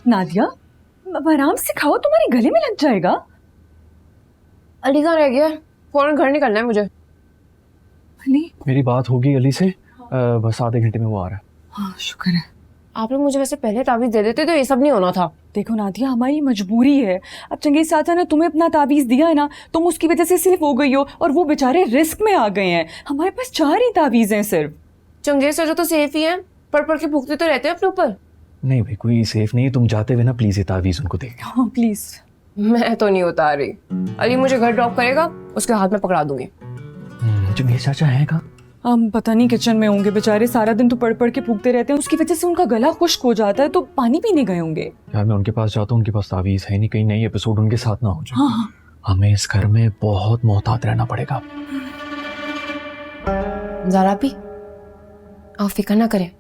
नादिया, अब आराम से खाओ, तुम्हारे गले में लग जाएगा। अली कहाँ रह गया? फौरन घर निकलना है मुझे। अली? मेरी बात होगी अली से, बस आधे घंटे में वो आ रहा है। हाँ शुक्र है। आप लोग मुझे वैसे पहले ताबीज दे देते तो ये सब नहीं होना था। देखो नादिया, हमारी मजबूरी है। अब चंगेज चाचा ने तुम्हें अपना ताबीज दिया है ना, तुम उसकी वजह से सिर्फ हो गई हो, और वो बेचारे रिस्क में आ गए हैं। हमारे पास 4 ही ताबीज हैं सिर्फ। चंगेज चाचा तो सेफ ही हैं, पढ़ के भूखते तो रहते हैं अपने ऊपर। नहीं भाई, कोई सेफ नहीं है। तुम जाते हुए ना प्लीज ये तावीज उनको दे। हाँ प्लीज। मैं तो नहीं उतार रही। अली मुझे घर ड्रॉप करेगा, उसके हाथ में पकड़ा दूंगी। जो मेरे चाचा है कहाँ? हम पता नहीं किचन में होंगे। बेचारे सारा दिन तो पढ़ के फूकते रहते हैं, उसकी वजह से उनका गला खुश्क हो जाता है, तो पानी पीने गए होंगे। यार मैं उनके पास जाता हूँ, उनके पास तावीज है नहीं, कहीं नई एपिसोड उनके साथ ना हो जाए। हाँ। हमें इस घर में बहुत मोहतात रहना पड़ेगा। ज़ारा भी, आप फिक्र ना करें,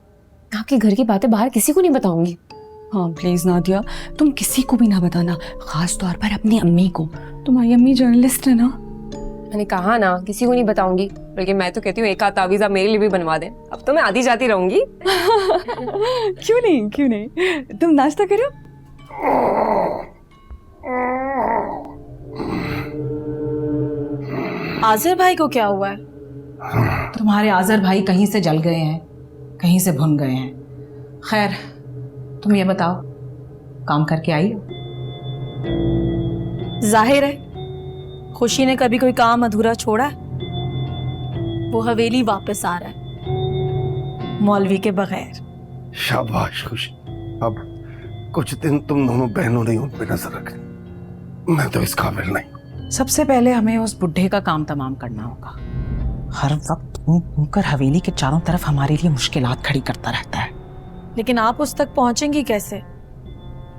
आपके घर की बातें बाहर किसी को नहीं बताऊंगी। हाँ प्लीज नादिया, तुम किसी को भी ना बताना, खास तौर पर अपनी अम्मी को। तुम्हारी अम्मी जर्नलिस्ट है ना। मैंने कहा ना किसी को नहीं बताऊंगी, बल्कि मैं तो कहती हूँ एक आध तावीज़ आप मेरे लिए भी बनवा दें। अब तो मैं आधी जाती रहूंगी। क्यों नहीं, तुम नाश्ता करो। आज़र भाई को क्या हुआ है? तुम्हारे आज़र भाई कहीं से जल गए हैं, कहीं से भुन गए हैं। खैर तुम ये बताओ, काम करके आई हो? जाहिर है खुशी ने कभी कोई काम अधूरा छोड़ा है। वो हवेली वापस आ रहा है मौलवी के बगैर। शाबाश खुशी। अब कुछ दिन तुम दोनों बहनों ने उन पे नजर रखनी। मैं तो इस काबिल नहीं। सबसे पहले हमें उस बुढ़े का काम तमाम करना होगा। हर वक्त घूम कर हवेली के चारों तरफ हमारे लिए मुश्किलात खड़ी करता रहता है। लेकिन आप उस तक पहुंचेंगी कैसे?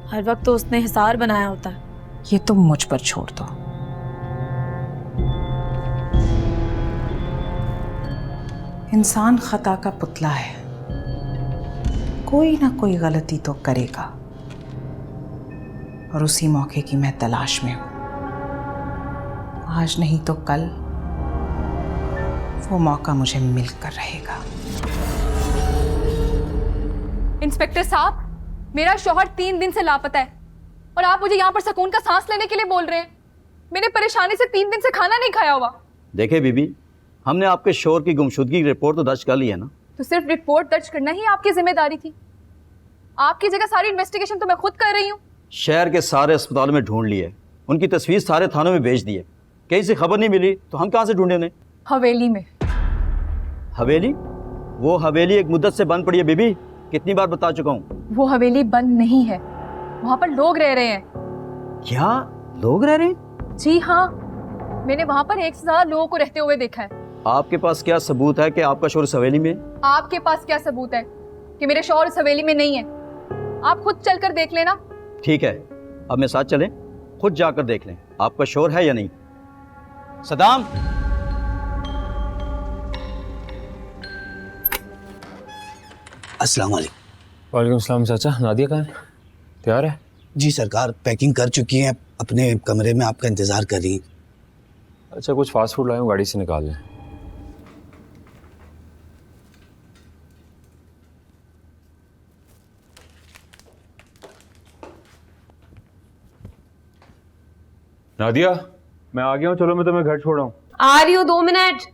हर वक्त तो उसने हिसार बनाया होता है। ये तुम मुझ पर छोड़ दो। इंसान खता का पुतला है, कोई ना कोई गलती तो करेगा, और उसी मौके की मैं तलाश में हूं। आज नहीं तो कल वो मौका मुझे मिलकर रहेगा। इंस्पेक्टर साहब, मेरा शौहर 3 दिन से लापता है और आप मुझे यहाँ पर सुकून का सांस लेने के लिए बोल रहे हैं। मैंने परेशानी से 3 दिन से खाना नहीं खाया हुआ। देखिए बीबी, हमने आपके शौहर की गुमशुदगी की रिपोर्ट तो दर्ज कर ली है ना। तो सिर्फ रिपोर्ट दर्ज करना ही आपकी जिम्मेदारी थी? आपकी जगह सारी इन्वेस्टिगेशन तो मैं खुद कर रही हूँ। शहर के सारे अस्पतालों में ढूंढ लिए, उनकी तस्वीर सारे थानों में भेज दिए, कहीं से खबर नहीं मिली तो हम कहाँ से ढूंढे उन्हें? हवेली में। हवेली? वो हवेली एक मुद्दत से बंद पड़ी है बीबी, कितनी बार बता चुका हूँ। वो हवेली बंद नहीं है, वहाँ पर लोग रह रहे हैं। क्या लोग रह रहे हैं? जी हाँ, मैंने वहाँ पर 1 से ज़्यादा लोगों को रहते हुए देखा है। आपके पास क्या सबूत है कि आपका शौहर इस हवेली में? आपके पास क्या सबूत है कि मेरे शौहर इस हवेली में नहीं है? आप खुद चलकर देख लेना। ठीक है, अब मेरे साथ चलें, खुद जाकर देख लें आपका शौहर है या नहीं। सदाम, अस्सलाम वालेकुम। वालेकुम सलाम चाचा। नादिया कहाँ है? तैयार है? जी सरकार, पैकिंग कर चुकी हैं, अपने कमरे में आपका इंतजार कर रही हैं। अच्छा, कुछ फास्ट फूड लाया हूँ, गाड़ी से निकाल लें। नादिया, मैं आ गया हूँ, चलो मैं तुम्हें घर छोड़ रहा हूँ। आ रही हो, 2 मिनट।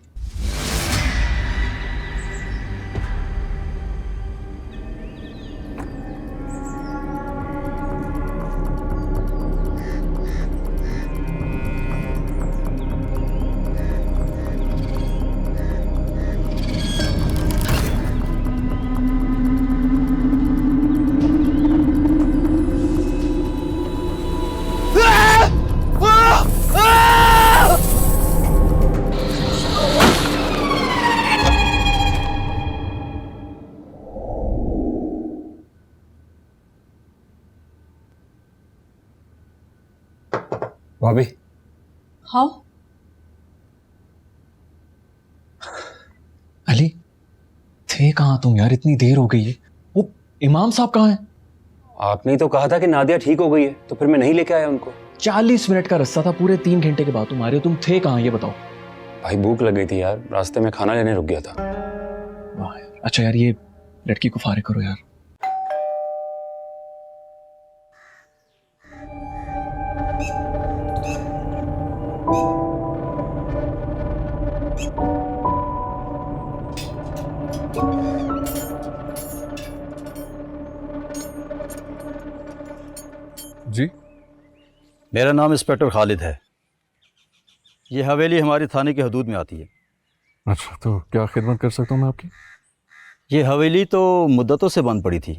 भाभी। हाँ अली, थे कहाँ तुम यार? इतनी देर हो गई है। वो इमाम साहब कहाँ हैं? आपने ही तो कहा था कि नादिया ठीक हो गई है, तो फिर मैं नहीं लेके आया उनको। 40 मिनट का रास्ता था, पूरे 3 घंटे के बाद तुम आ रहे हो। तुम थे कहाँ ये बताओ। भाई भूख लग गई थी यार, रास्ते में खाना लेने रुक गया था। वाह यार। अच्छा यार, ये लड़की को फारिग करो यार। जी मेरा नाम इंस्पेक्टर खालिद है। ये हवेली हमारी थाने की हदूद में आती है। अच्छा, तो क्या खिदमत कर सकता हूँ मैं आपकी? ये हवेली तो मुद्दतों से बंद पड़ी थी,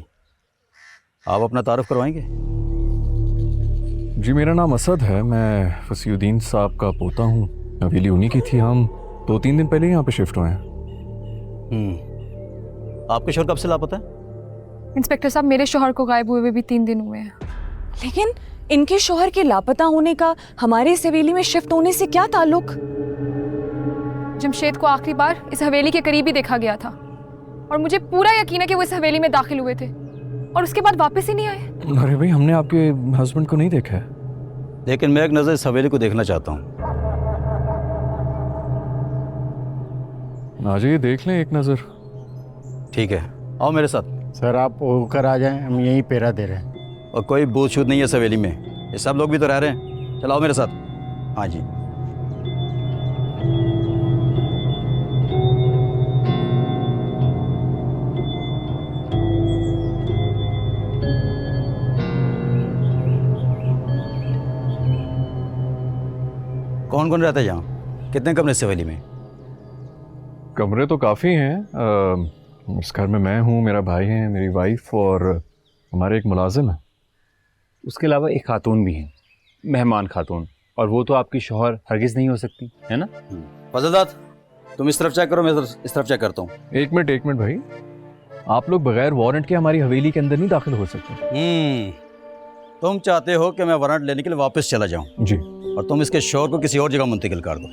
आप अपना तारुफ करवाएंगे? जी मेरा नाम असद है, मैं फसीउद्दीन साहब का पोता हूँ। हवेली उन्हीं की थी। हम 2-3 दिन पहले यहाँ पे शिफ्ट हुए हैं। आपके शोहर कब से लापता है? इंस्पेक्टर साहब, मेरे शौहर को गायब हुए भी 3 दिन हुए हैं। लेकिन इनके शौहर के लापता होने का हमारे इस हवेली में शिफ्ट होने से क्या ताल्लुक? जमशेद को आखिरी बार इस हवेली के करीब ही देखा गया था और मुझे पूरा यकीन है कि वो इस हवेली में दाखिल हुए थे और उसके बाद वापस ही नहीं आए। अरे भाई, हमने आपके हस्बैंड को नहीं देखा है। लेकिन मैं एक नज़र इस हवेली को देखना चाहता हूँ। आ जाइए, देख लें एक नज़र। ठीक है, आओ मेरे साथ। सर आप होकर आ जाएं, हम यहीं पेरा दे रहे हैं। और कोई बूझ छूत नहीं है इस हवेली में, ये सब लोग भी तो रह रहे हैं। चलो आओ मेरे साथ। हाँ जी। कौन कौन रहता है यहाँ? कितने कमरे इस हवेली में? कमरे तो काफ़ी हैं। इस घर में मैं हूँ, मेरा भाई है, मेरी वाइफ और हमारे एक मुलाजिम है। उसके अलावा एक खातून भी है, मेहमान खातून, और वो तो आपकी शौहर हरगिज़ नहीं हो सकती है ना? फजलदाद, तुम इस तरफ चेक करो, मैं इस तरफ चेक करता हूँ। एक मिनट भाई, आप लोग बगैर वारंट के हमारी हवेली के अंदर नहीं दाखिल हो सकते। तुम चाहते हो कि मैं वारंट लेने के लिए वापस चला जाऊँ जी, और तुम इसके शौहर को किसी और जगह मुंतकिल कर दो।